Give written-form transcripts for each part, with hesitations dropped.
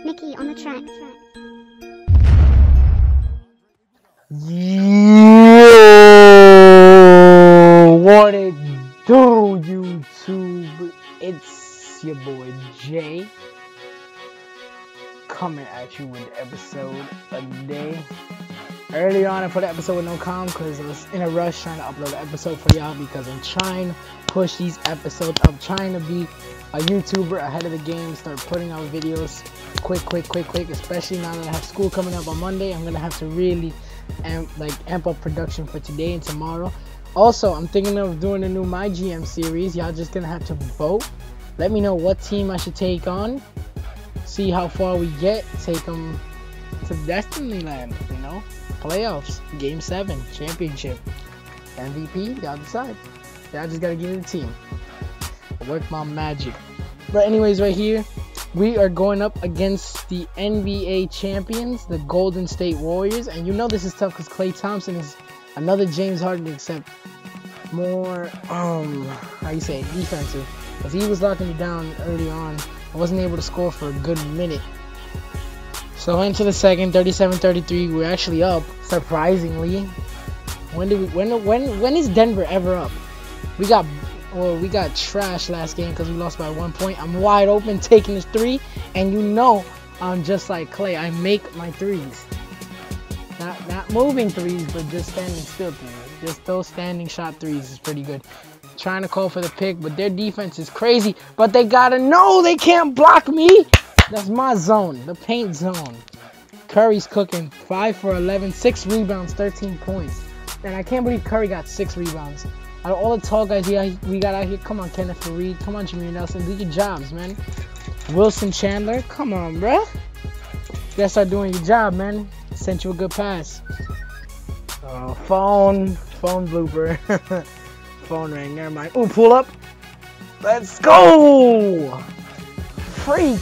Mickey on the track. Yo, what it do, YouTube? It's your boy Jay coming at you with an episode a day. Earlier on, I put an episode with no calm because I was in a rush trying to upload an episode for y'all because I'm trying to push these episodes. I'm trying to be a YouTuber ahead of the game, start putting out videos quick, especially now that I have school coming up on Monday. I'm gonna have to really amp up production for today and tomorrow. Also, I'm thinking of doing a new My GM series. Y'all just gonna have to vote. Let me know what team I should take on, see how far we get, take them to Destiny Land, you know, playoffs, game 7, championship, MVP, y'all decide. Y'all just gotta give me the team. Work my magic. But anyways, right here, we are going up against the NBA champions, the Golden State Warriors. And you know this is tough because Klay Thompson is another James Harden, except more, defensive. Because he was locking me down early on. I wasn't able to score for a good minute. So into the second, 37-33, we're actually up, surprisingly. When is Denver ever up? We got trashed last game because we lost by 1 point. I'm wide open taking this 3, and you know I'm just like Klay. I make my threes. Not moving threes, but just standing still threes. Just those standing shot threes is pretty good. Trying to call for the pick, but their defense is crazy. But they gotta know they can't block me. That's my zone, the paint zone. Curry's cooking, 5 for 11, 6 rebounds, 13 points. And I can't believe Curry got 6 rebounds. Out of all the tall guys we got out here, come on, Kenneth Fareed, come on, Jameer Nelson, do your jobs, man. Wilson Chandler, come on, bruh. You gotta start doing your job, man. Sent you a good pass. Phone blooper. Phone ring, never mind. Ooh, pull up. Let's go. Freak.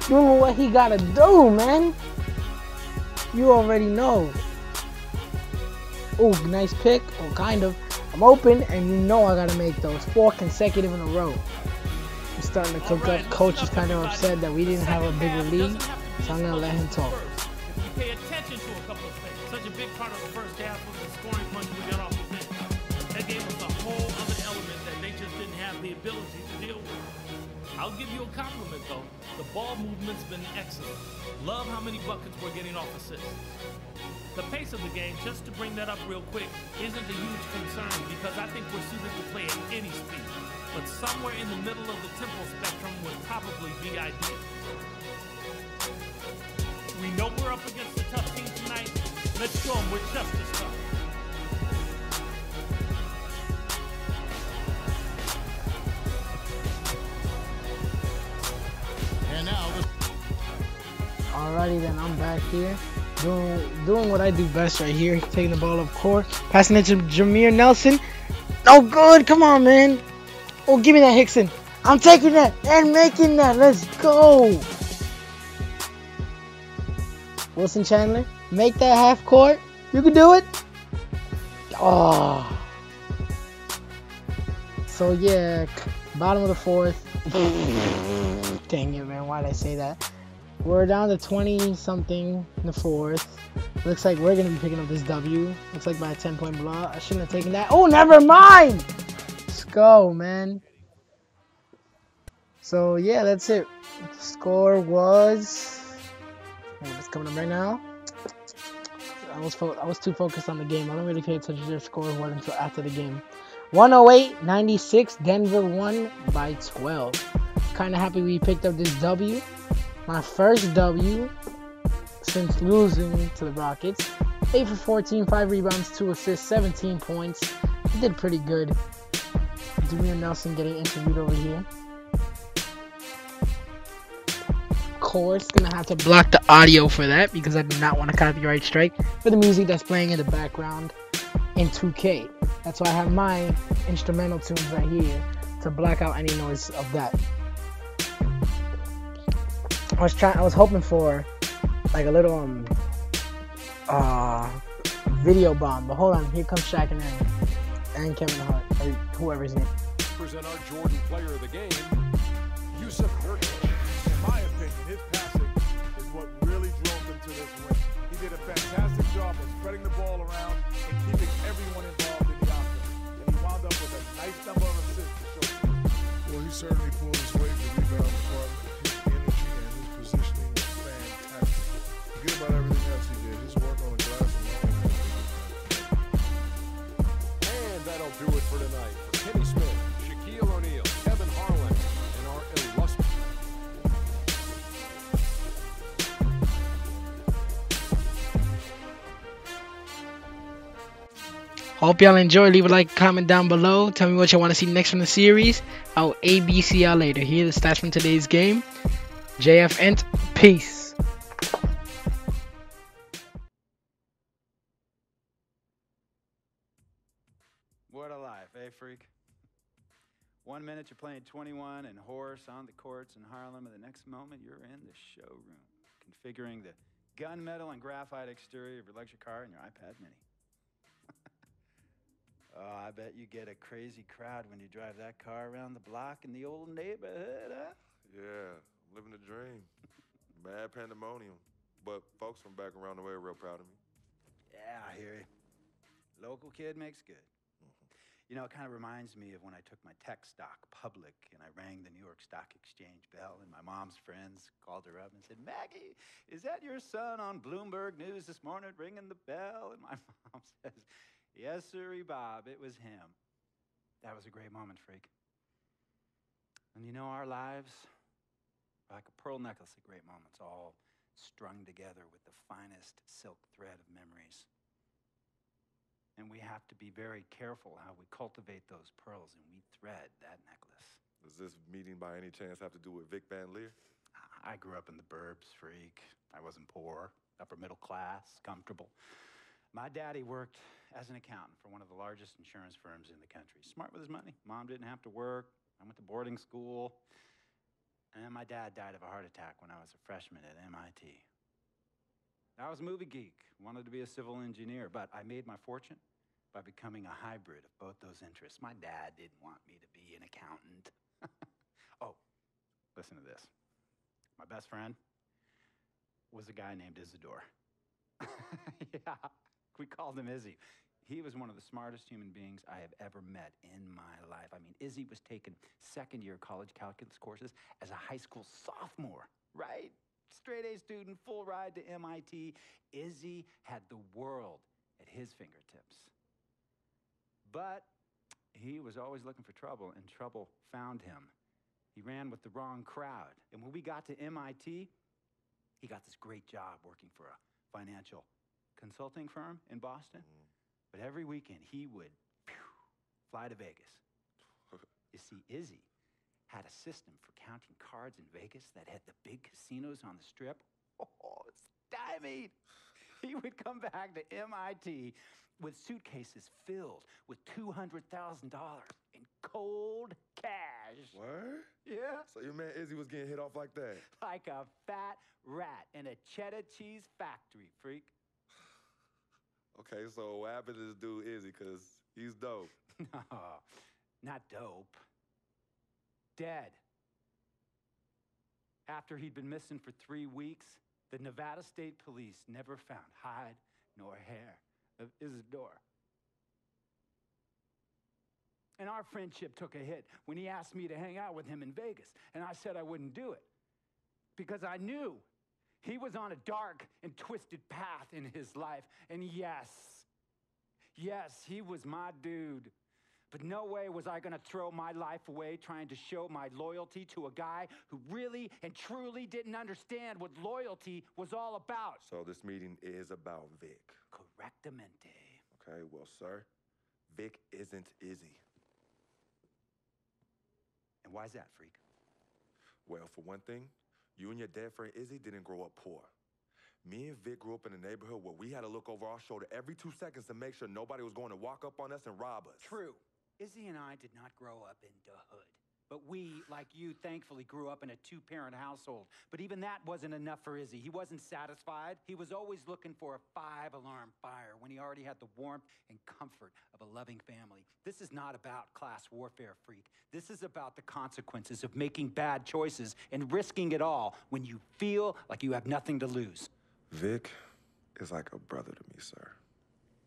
You know what he gotta do, man. You already know. Ooh, nice pick. Oh, kind of. I'm open, and you know I gotta make those 4 consecutive in a row. I'm starting to cook up. Coach is kind of upset that we didn't have a bigger lead, so I'm gonna let him talk. Pay attention to a couple of things. Such a big part of the first half was the scoring punch we got off the bench. That gave us a whole other element that they just didn't have the ability to deal with. I'll give you a compliment though. The ball movement's been excellent. Love how many buckets we're getting off assists. The pace of the game, just to bring that up real quick, isn't a huge concern because I think we're suited to play at any speed. But somewhere in the middle of the tempo spectrum would probably be ideal. We know we're up against a tough team tonight. Let's show them we're just as tough. And now, alrighty then, I'm back here. Doing what I do best right here, taking the ball up court, passing it to Jameer Nelson. No good, come on, man. Oh, give me that, Hickson. I'm taking that and making that. Let's go. Wilson Chandler, make that half court. You can do it. Oh. So yeah, bottom of the 4th. Dang it, man. Why did I say that? We're down to 20-something in the 4th. Looks like we're going to be picking up this W. Looks like my 10-point block. I shouldn't have taken that. Oh, never mind. Let's go, man. So, yeah, that's it. The score was... It's coming up right now. I was too focused on the game. I don't really pay attention to the score until after the game. 108-96. Denver won by 12. Kind of happy we picked up this W. My first W since losing to the Rockets. 8 for 14, 5 rebounds, 2 assists, 17 points. He did pretty good. Jameer Nelson getting interviewed over here. Of course, gonna have to block the audio for that because I do not want a copyright strike for the music that's playing in the background in 2K. That's why I have my instrumental tunes right here to block out any noise of that. I was hoping for like a little video bomb, but hold on, here comes Shaq and Kevin Hart, or whoever's name. present our Jordan player of the game, Yusuf Nurkic. In my opinion, his passing Hope y'all enjoy. Leave a like, comment down below. Tell me what you want to see next from the series. I'll ABC y'all later. Here are the stats from today's game. JF Ent, peace. What a life, eh, freak? 1 minute you're playing 21 and horse on the courts in Harlem, and the next moment you're in the showroom, configuring the gunmetal and graphite exterior of your luxury car and your iPad mini. Oh, I bet you get a crazy crowd when you drive that car around the block in the old neighborhood, huh? Yeah, living the dream. Mad pandemonium. But folks from back around the way are real proud of me. Yeah, I hear you. Local kid makes good. You know, it kind of reminds me of when I took my tech stock public and I rang the New York Stock Exchange bell, and my mom's friends called her up and said, "Maggie, is that your son on Bloomberg News this morning ringing the bell?" And my mom says, "Yes, sirree, Bob, it was him." That was a great moment, freak. And you know, our lives are like a pearl necklace of great moments, all strung together with the finest silk thread of memories. And we have to be very careful how we cultivate those pearls and we thread that necklace. Does this meeting by any chance have to do with Vic Van Leer? I grew up in the burbs, freak. I wasn't poor, upper middle class, comfortable. My daddy worked as an accountant for one of the largest insurance firms in the country. Smart with his money. Mom didn't have to work. I went to boarding school. And my dad died of a heart attack when I was a freshman at MIT. I was a movie geek, wanted to be a civil engineer, but I made my fortune by becoming a hybrid of both those interests. My dad didn't want me to be an accountant. Oh, listen to this. My best friend was a guy named Isidore. Yeah, we called him Izzy. He was one of the smartest human beings I have ever met in my life. I mean, Izzy was taking second-year college calculus courses as a high school sophomore, right? Straight A student, full ride to MIT. Izzy had the world at his fingertips. But he was always looking for trouble, and trouble found him. He ran with the wrong crowd. And when we got to MIT, he got this great job working for a financial consulting firm in Boston. But every weekend, he would fly to Vegas. You see, Izzy had a system for counting cards in Vegas that had the big casinos on the strip. Oh, stymied. He would come back to MIT with suitcases filled with $200,000 in cold cash. What? Yeah. So your man Izzy was getting hit off like that? Like a fat rat in a cheddar cheese factory, freak. Okay, so what happened to this dude Izzy? Because he's dope. No, not dope. Dead. After he'd been missing for 3 weeks, the Nevada State Police never found hide nor hair of Isidore. And our friendship took a hit when he asked me to hang out with him in Vegas, and I said I wouldn't do it because I knew he was on a dark and twisted path in his life. And yes, he was my dude. But no way was I gonna throw my life away trying to show my loyalty to a guy who really and truly didn't understand what loyalty was all about. So this meeting is about Vic. Correctamente. Okay, well, sir, Vic isn't Izzy. And why's that, freak? Well, for one thing, you and your dead friend Izzy didn't grow up poor. Me and Vic grew up in a neighborhood where we had to look over our shoulder every 2 seconds to make sure nobody was going to walk up on us and rob us. True. Izzy and I did not grow up in the hood. But we, like you, thankfully grew up in a 2-parent household. But even that wasn't enough for Izzy. He wasn't satisfied. He was always looking for a 5-alarm fire when he already had the warmth and comfort of a loving family. This is not about class warfare, freak. This is about the consequences of making bad choices and risking it all when you feel like you have nothing to lose. Vic is like a brother to me, sir.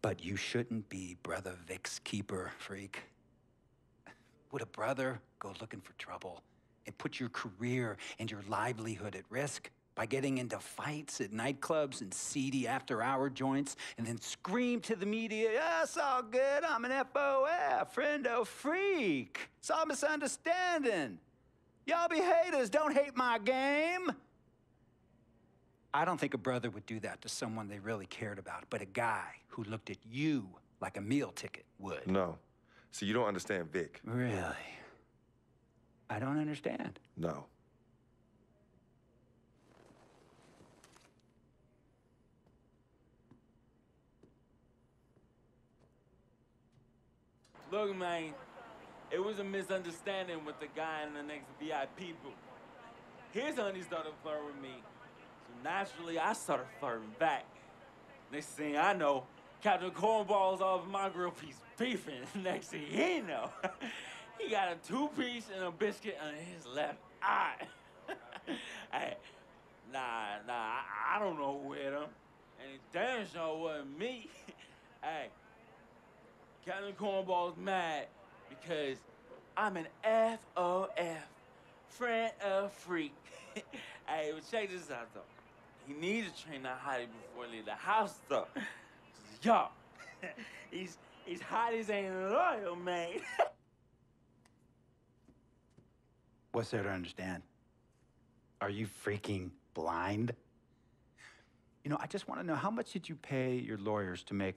But you shouldn't be Brother Vic's keeper, freak. Would a brother go looking for trouble and put your career and your livelihood at risk by getting into fights at nightclubs and seedy after-hour joints and then scream to the media, "Yeah, it's all good, I'm an FOF, friendo freak. It's all misunderstanding. Y'all be haters, don't hate my game." I don't think a brother would do that to someone they really cared about, but a guy who looked at you like a meal ticket would. No. See, you don't understand Vic. Really? I don't understand. No. Look, man, it was a misunderstanding with the guy in the next VIP booth. His honey started flirting with me, so naturally I started flirting back. Next thing I know, Captain Cornball's off my grill piece beefing. Next thing he know, he got a 2-piece and a biscuit under his left eye. Hey, I don't know who hit him, and it damn sure wasn't me. Hey, Captain Cornball's mad because I'm an FOF, friend of freak. Hey, but check this out, though. He needs to train that hottie before he leave the house, though. Yo, he's hot as ain't loyal, man. What's there to understand? Are you freaking blind? You know, I just want to know, how much did you pay your lawyers to make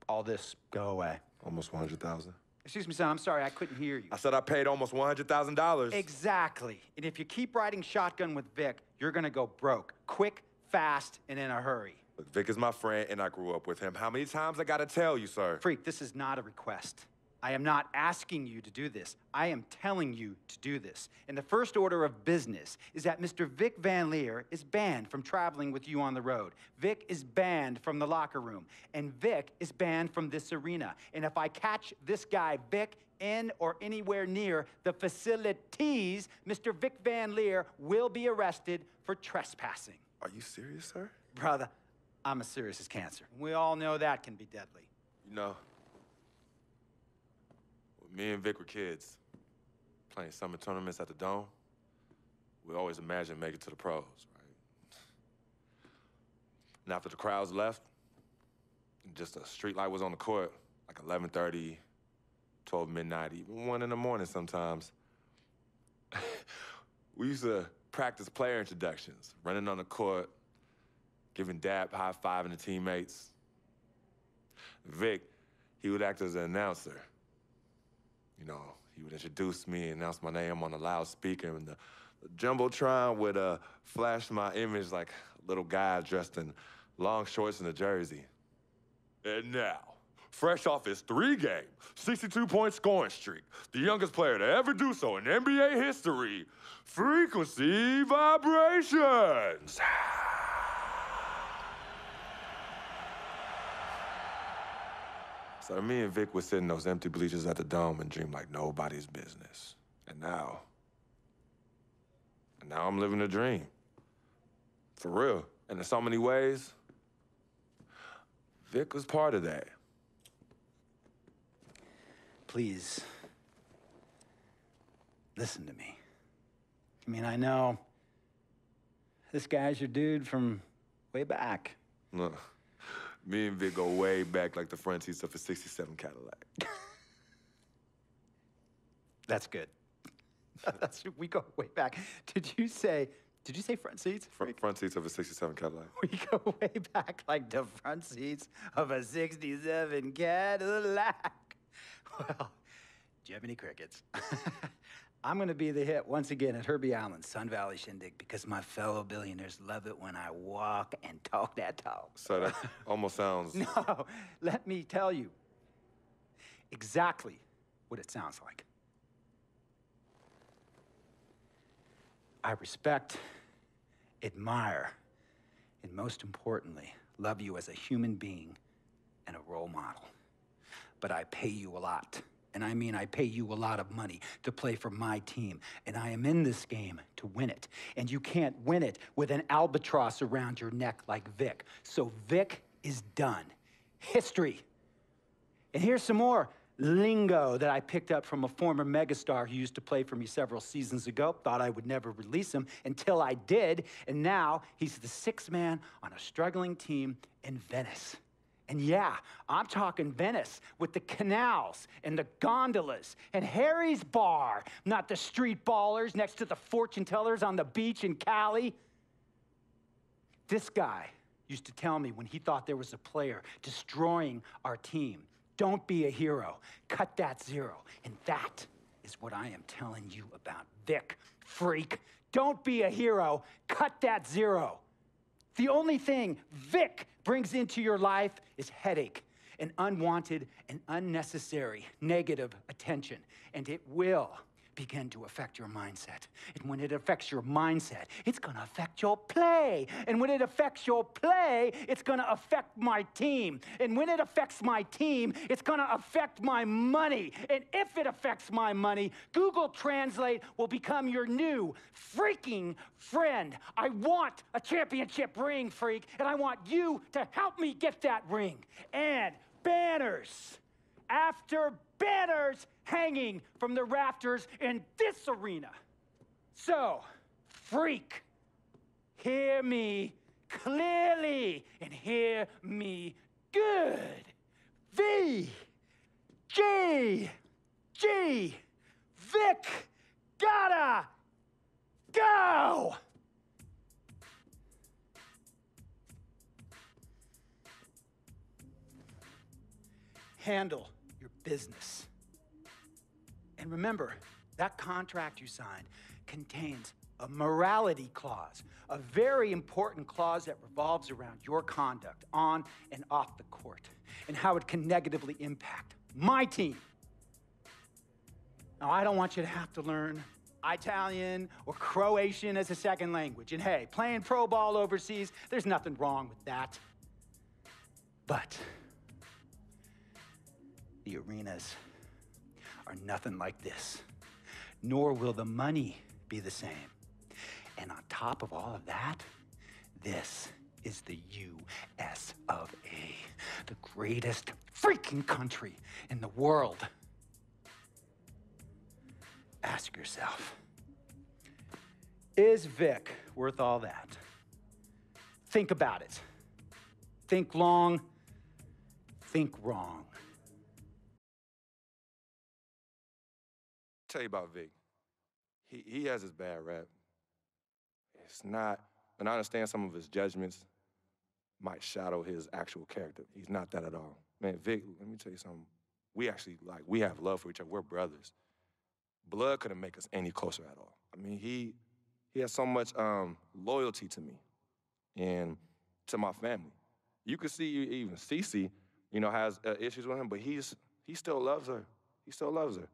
all this go away? Almost 100,000. Excuse me, son, I'm sorry, I couldn't hear you. I said I paid almost $100,000. Exactly. And if you keep riding shotgun with Vic, you're gonna go broke. Quick, fast, and in a hurry. Look, Vic is my friend, and I grew up with him. How many times I gotta tell you, sir? Freak, this is not a request. I am not asking you to do this. I am telling you to do this. And the first order of business is that Mr. Vic Van Leer is banned from traveling with you on the road. Vic is banned from the locker room. And Vic is banned from this arena. And if I catch this guy, Vic, in or anywhere near the facilities, Mr. Vic Van Leer will be arrested for trespassing. Are you serious, sir? Brother, I'm as serious as cancer. We all know that can be deadly. You know, when me and Vic were kids, playing summer tournaments at the Dome, we always imagined making it to the pros, right? And after the crowds left, just a street light was on the court, like 11:30, 12 midnight, even 1 in the morning sometimes. We used to practice player introductions, running on the court, giving dap, high-fiving the teammates. Vic, he would act as an announcer. You know, he would introduce me, announce my name on the loudspeaker, and the Jumbotron would flash my image like a little guy dressed in long shorts and a jersey. And now, fresh off his 3-game, 62-point scoring streak, the youngest player to ever do so in NBA history, Frequency Vibrations. So me and Vic would sit in those empty bleachers at the Dome and dream like nobody's business. And now I'm living a dream. For real. And in so many ways, Vic was part of that. Please, listen to me. I mean, I know this guy's your dude from way back. Look, me and Vic go way back like the front seats of a '67 Cadillac. That's good. We go way back. Did you say front seats? Front seats of a '67 Cadillac. We go way back like the front seats of a '67 Cadillac. Well, do you have any crickets? I'm gonna be the hit once again at Herbie Allen's Sun Valley Shindig because my fellow billionaires love it when I walk and talk that talk. So that almost sounds... No, let me tell you exactly what it sounds like. I respect, admire, and most importantly, love you as a human being and a role model. But I pay you a lot. And I mean, I pay you a lot of money to play for my team. And I am in this game to win it. And you can't win it with an albatross around your neck like Vic. So Vic is done. History. And here's some more lingo that I picked up from a former megastar who used to play for me several seasons ago. Thought I would never release him until I did. And now he's the 6th man on a struggling team in Venice. And yeah, I'm talking Venice with the canals and the gondolas and Harry's bar, not the street ballers next to the fortune tellers on the beach in Cali. This guy used to tell me when he thought there was a player destroying our team, Don't be a hero. Cut that zero. And that is what I am telling you about Vic, freak. Don't be a hero. Cut that zero. The only thing Vic brings into your life is headache and unwanted and unnecessary negative attention. And it will begin to affect your mindset. And when it affects your mindset, it's gonna affect your play. And when it affects your play, it's gonna affect my team. And when it affects my team, it's gonna affect my money. And if it affects my money, Google Translate will become your new freaking friend. I want a championship ring, freak, and I want you to help me get that ring. And banners after banners hanging from the rafters in this arena. So, freak, hear me clearly and hear me good. VGG, Vic, gotta go! Handle your business. And remember, that contract you signed contains a morality clause, a very important clause that revolves around your conduct on and off the court, and how it can negatively impact my team. Now, I don't want you to have to learn Italian or Croatian as a second language. And hey, playing pro ball overseas, there's nothing wrong with that. But the arenas are nothing like this, nor will the money be the same. And on top of all of that, this is the US of A, the greatest freaking country in the world. Ask yourself, is Vic worth all that? Think about it. Think long, think wrong. Tell you about Vic. He has his bad rap. It's not, and I understand some of his judgments might shadow his actual character. He's not that at all. Man, Vic, let me tell you something. We actually, we have love for each other. We're brothers. Blood couldn't make us any closer at all. I mean, he has so much loyalty to me and to my family. You can see even Cece, has issues with him, but he still loves her. He still loves her.